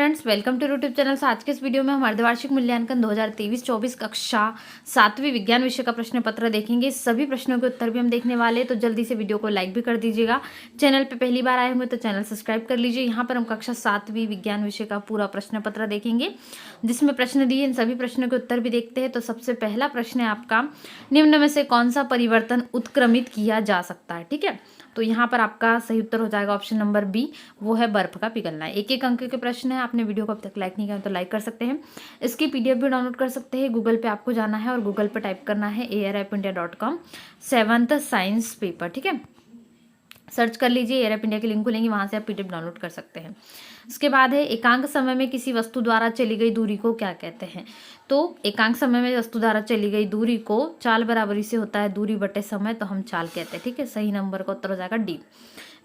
Friends, welcome to YouTube channel. आज के इस वीडियो में हम अर्धवार्षिक मूल्यांकन 2023-24 कक्षा 7वीं विज्ञान विषय का प्रश्न पत्र देखेंगे। सभी प्रश्नों के उत्तर भी हम देखने वाले हैं, तो जल्दी से वीडियो को लाइक भी कर दीजिएगा। चैनल पे पहली बार आए होंगे तो चैनल सब्सक्राइब कर लीजिए। यहाँ पर हम कक्षा 7वीं विज्ञान विषय का पूरा प्रश्न पत्र देखेंगे, जिसमें प्रश्न दिए इन सभी प्रश्नों के उत्तर भी देखते हैं। तो सबसे पहला प्रश्न है आपका, निम्न में से कौन सा परिवर्तन उत्क्रमित किया जा सकता है। ठीक है, तो यहाँ पर आपका सही उत्तर हो जाएगा ऑप्शन नंबर बी, वो है बर्फ का पिघलना। एक एक अंक के प्रश्न है। आपने वीडियो को अब तक लाइक नहीं किया तो लाइक कर सकते हैं। इसकी पीडीएफ भी डाउनलोड कर सकते हैं। गूगल पे आपको जाना है और गूगल पे टाइप करना है airapindia.com 7th साइंस पेपर। ठीक है, सर्च कर लीजिए, एयर इंडिया की लिंक खुलेंगी, वहां से आप पीडीएफ डाउनलोड कर सकते हैं। उसके बाद है, एकांक समय में किसी वस्तु द्वारा चली गई दूरी को क्या कहते हैं। तो एकांक समय में वस्तु द्वारा चली गई दूरी को चाल बराबरी से होता है दूरी बटे समय, तो हम चाल कहते हैं। ठीक है, सही नंबर का उत्तर हो जाएगा डी।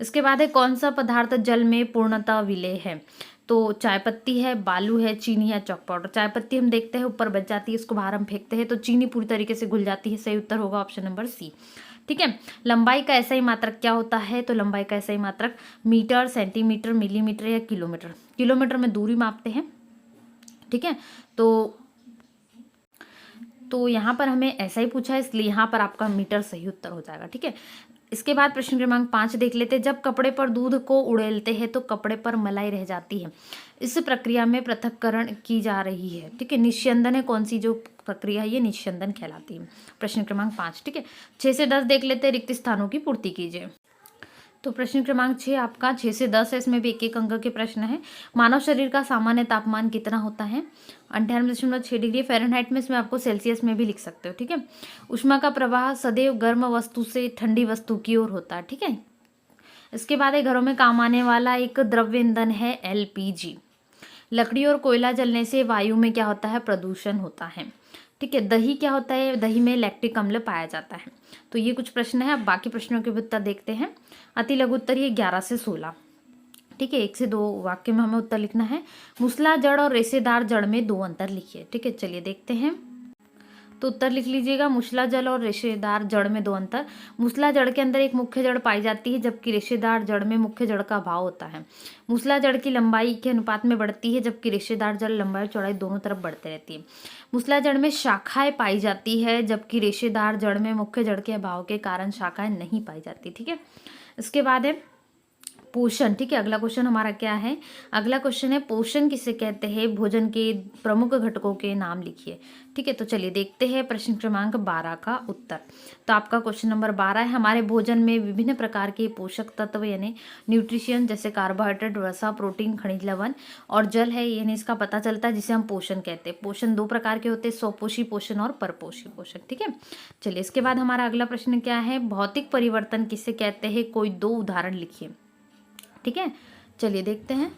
इसके बाद है, कौन सा पदार्थ जल में पूर्णतः विलेय है। तो चाय पत्ती है, बालू है, चीनी या चॉक पाउडर। चाय पत्ती हम देखते हैं ऊपर बच जाती है, इसको बाहर हम फेंकते हैं तो चीनी पूरी तरीके से घुल जाती है। सही उत्तर होगा ऑप्शन नंबर सी। ठीक है, लंबाई का ऐसा ही मात्रक क्या होता है। तो लंबाई का ऐसा ही मात्रक मीटर, सेंटीमीटर, मिलीमीटर या किलोमीटर। किलोमीटर में दूरी मापते हैं। ठीक है, तो यहाँ पर हमें ऐसा ही पूछा है, इसलिए यहाँ पर आपका मीटर सही उत्तर हो जाएगा। ठीक है, इसके बाद प्रश्न क्रमांक 5 देख लेते हैं। जब कपड़े पर दूध को उड़ेलते हैं तो कपड़े पर मलाई रह जाती है, इस प्रक्रिया में पृथक्करण की जा रही है। ठीक है, निस्यंदन है कौन सी जो प्रक्रिया है, ये निस्यंदन कहलाती है। प्रश्न क्रमांक 5। ठीक है, 6 से 10 देख लेते हैं। रिक्त स्थानों की पूर्ति कीजिए। तो प्रश्न क्रमांक 6 आपका 6 से 10 है, इसमें भी एक एक अंक के प्रश्न है। मानव शरीर का सामान्य तापमान कितना होता है, 98.6 डिग्री फ़ारेनहाइट में। इसमें आपको सेल्सियस में भी लिख सकते हो। ठीक है, ऊष्मा का प्रवाह सदैव गर्म वस्तु से ठंडी वस्तु की ओर होता है। ठीक है, इसके बाद है, घरों में काम आने वाला एक द्रव्य ईंधन है एलपीजी। लकड़ी और कोयला जलने से वायु में क्या होता है, प्रदूषण होता है। ठीक है, दही क्या होता है, दही में लैक्टिक अम्ल पाया जाता है। तो ये कुछ प्रश्न है। अब बाकी प्रश्नों के भी उत्तर देखते हैं। अति लघु उत्तर ये 11 से 16। ठीक है, 1 से 2 वाक्य में हमें उत्तर लिखना है। मूसला जड़ और रेशेदार जड़ में 2 अंतर लिखिए। ठीक है, चलिए देखते हैं। तो उत्तर लिख लीजिएगा, मूसला जड़ और रेशेदार जड़ में 2 अंतर। मूसला जड़ के अंदर एक मुख्य जड़ पाई जाती है, जबकि रेशेदार जड़ में मुख्य जड़ का अभाव होता है। मूसला जड़ की लंबाई के अनुपात में बढ़ती है, जबकि रेशेदार जड़ लंबाई और चौड़ाई दोनों तरफ बढ़ते रहती है। मूसला जड़ में शाखाएं पाई जाती है, जबकि रेशेदार जड़ में मुख्य जड़ के अभाव के कारण शाखाएं नहीं पाई जाती। ठीक है, इसके बाद है पोषण। ठीक है, अगला क्वेश्चन हमारा क्या है, अगला क्वेश्चन है, पोषण किसे कहते हैं, भोजन के प्रमुख घटकों के नाम लिखिए। ठीक है, तो चलिए देखते हैं प्रश्न क्रमांक 12 का उत्तर। तो आपका क्वेश्चन नंबर 12 है, हमारे भोजन में विभिन्न प्रकार के पोषक तत्व यानी न्यूट्रिशन जैसे कार्बोहाइड्रेट, वसा, प्रोटीन, खनिज लवण और जल है, यानी इसका पता चलता है, जिसे हम पोषण कहते हैं। पोषण 2 प्रकार के होते हैं, स्वपोषी पोषण और परपोषी पोषण। ठीक है, चलिए इसके बाद हमारा अगला प्रश्न क्या है, भौतिक परिवर्तन किसे कहते हैं, कोई 2 उदाहरण लिखिए। ठीक है, चलिए देखते हैं।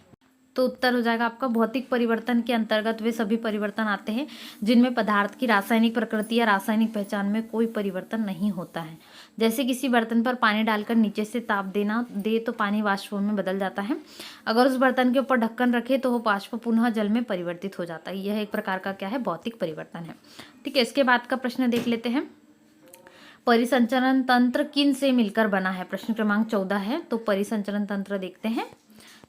तो उत्तर हो जाएगा आपका, भौतिक परिवर्तन के अंतर्गत वे सभी परिवर्तन आते हैं जिनमें पदार्थ की रासायनिक प्रकृति या रासायनिक पहचान में कोई परिवर्तन नहीं होता है। जैसे किसी बर्तन पर पानी डालकर नीचे से ताप दे तो पानी वाष्प में बदल जाता है। अगर उस बर्तन के ऊपर ढक्कन रखे तो वो वाष्प पुनः जल में परिवर्तित हो जाता है। यह एक प्रकार का क्या है, भौतिक परिवर्तन है। ठीक है, इसके बाद का प्रश्न देख लेते हैं। परिसंचरण तंत्र किन से मिलकर बना है, प्रश्न क्रमांक 14 है। तो परिसंचरण तंत्र देखते हैं।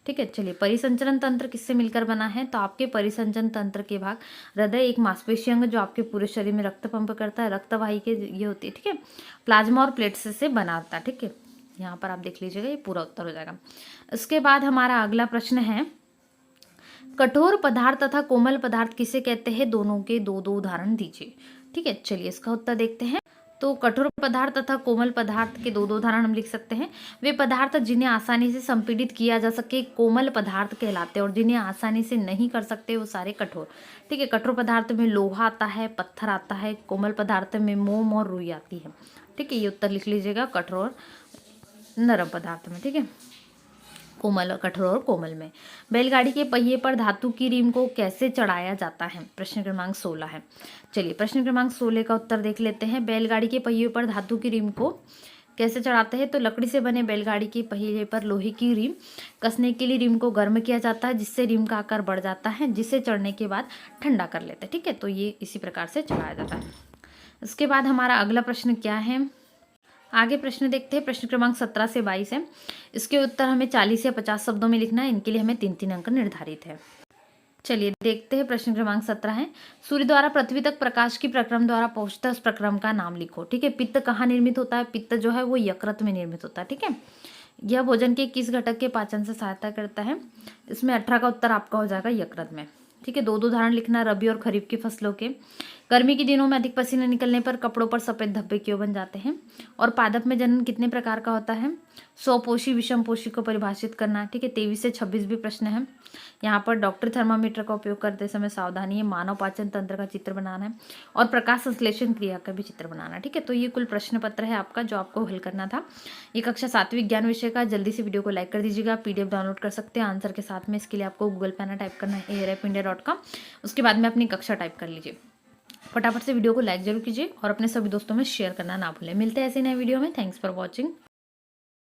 ठीक है, चलिए परिसंचरण तंत्र किससे मिलकर बना है। तो आपके परिसंचरण तंत्र के भाग हृदय एक मांसपेशी अंग जो आपके पूरे शरीर में रक्त पंप करता है, रक्तवाही के ये होती है। ठीक है, प्लाज्मा और प्लेट्स से बना होता है। ठीक है, यहाँ पर आप देख लीजिएगा, ये पूरा उत्तर हो जाएगा। इसके बाद हमारा अगला प्रश्न है, कठोर पदार्थ तथा कोमल पदार्थ किसे कहते हैं, दोनों के 2-2 उदाहरण दीजिए। ठीक है, चलिए इसका उत्तर देखते हैं। तो कठोर पदार्थ तथा कोमल पदार्थ के 2-2 उदाहरण हम लिख सकते हैं। वे पदार्थ जिन्हें आसानी से संपीड़ित किया जा सके कोमल पदार्थ कहलाते हैं, और जिन्हें आसानी से नहीं कर सकते वो सारे कठोर। ठीक है, कठोर पदार्थ में लोहा आता है, पत्थर आता है, कोमल पदार्थ में मोम और रुई आती है। ठीक है, ये उत्तर लिख लीजिएगा, कठोर नरम पदार्थ में। ठीक है, कोमल और कठोर और कोमल में। बैलगाड़ी के पहिए पर धातु की रिम को कैसे चढ़ाया जाता है, प्रश्न क्रमांक 16 है। चलिए प्रश्न क्रमांक 16 का उत्तर देख लेते हैं। बैलगाड़ी के पहिए पर धातु की रिम को कैसे चढ़ाते हैं। तो लकड़ी से बने बैलगाड़ी के पहिए पर लोहे की रिम कसने के लिए रिम को गर्म किया जाता है, जिससे रिम का आकार बढ़ जाता है, जिसे चढ़ने के बाद ठंडा कर लेते हैं। ठीक है, तो ये इसी प्रकार से चढ़ाया जाता है। इसके बाद हमारा अगला प्रश्न क्या है, आगे प्रश्न देखते हैं। प्रश्न क्रमांक 17 से 22 है। इसके उत्तर हमें 40 या 50 शब्दों में लिखना है। इनके लिए हमें 3-3 अंक निर्धारित है। चलिए देखते हैं, प्रश्न क्रमांक 17 है। सूर्य द्वारा पृथ्वी तक प्रकाश की प्रक्रम द्वारा पहुंचता है, उस प्रक्रम का नाम लिखो। ठीक है, पित्त कहाँ निर्मित होता है? पित्त जो है वो यकृत में निर्मित होता है। ठीक है, यह भोजन के किस घटक के पाचन से सहायता करता है? इसमें 18 का उत्तर आपका हो जाएगा यकृत में। ठीक है, दो दो उदाहरण लिखना रबी और खरीफ की फसलों के। गर्मी के दिनों में अधिक पसीने निकलने पर कपड़ों पर सफेद धब्बे क्यों बन जाते हैं? और पादप में जनन कितने प्रकार का होता है? स्वपोषी विषमपोषी को परिभाषित करना। ठीक है, 23 से 26 भी प्रश्न है। यहाँ पर डॉक्टर थर्मामीटर का उपयोग करते समय सावधानी है, मानव पाचन तंत्र का चित्र बनाना है और प्रकाश संश्लेषण क्रिया का भी चित्र बनाना है। ठीक है, तो ये कुल प्रश्न पत्र है आपका जो आपको हल करना था। ये कक्षा 7वीं विज्ञान विषय का। जल्दी से वीडियो को लाइक कर दीजिएगा। PDF डाउनलोड कर सकते हैं आंसर के साथ में। इसके लिए आपको गूगल पे आना, टाइप करना है airfindia.com। उसके बाद में अपनी कक्षा टाइप कर लीजिए। फटाफट से वीडियो को लाइक जरूर कीजिए और अपने सभी दोस्तों में शेयर करना ना भूलें। मिलते हैं ऐसे नए वीडियो में। Thanks for watching.